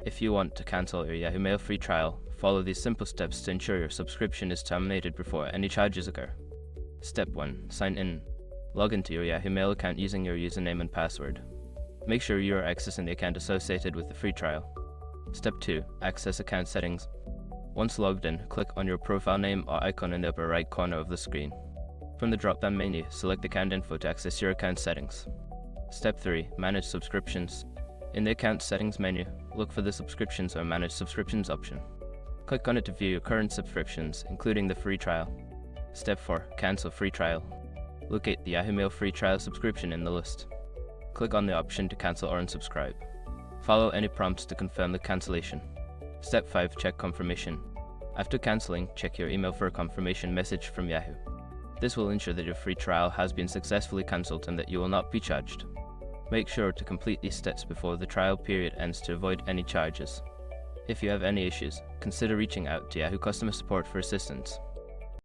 If you want to cancel your Yahoo Mail free trial, follow these simple steps to ensure your subscription is terminated before any charges occur. Step 1. Sign in. Log into your Yahoo Mail account using your username and password. Make sure you are accessing the account associated with the free trial. Step 2. Access account settings. Once logged in, click on your profile name or icon in the upper right corner of the screen. From the drop-down menu, select Account Info to access your account settings. Step 3. Manage subscriptions. In the Account Settings menu, look for the Subscriptions or Manage Subscriptions option. Click on it to view your current subscriptions, including the free trial. Step 4. Cancel free trial. Locate the Yahoo Mail free trial subscription in the list. Click on the option to cancel or unsubscribe. Follow any prompts to confirm the cancellation. Step 5. Check confirmation. After cancelling, check your email for a confirmation message from Yahoo. This will ensure that your free trial has been successfully cancelled and that you will not be charged. Make sure to complete these steps before the trial period ends to avoid any charges. If you have any issues, consider reaching out to Yahoo customer support for assistance.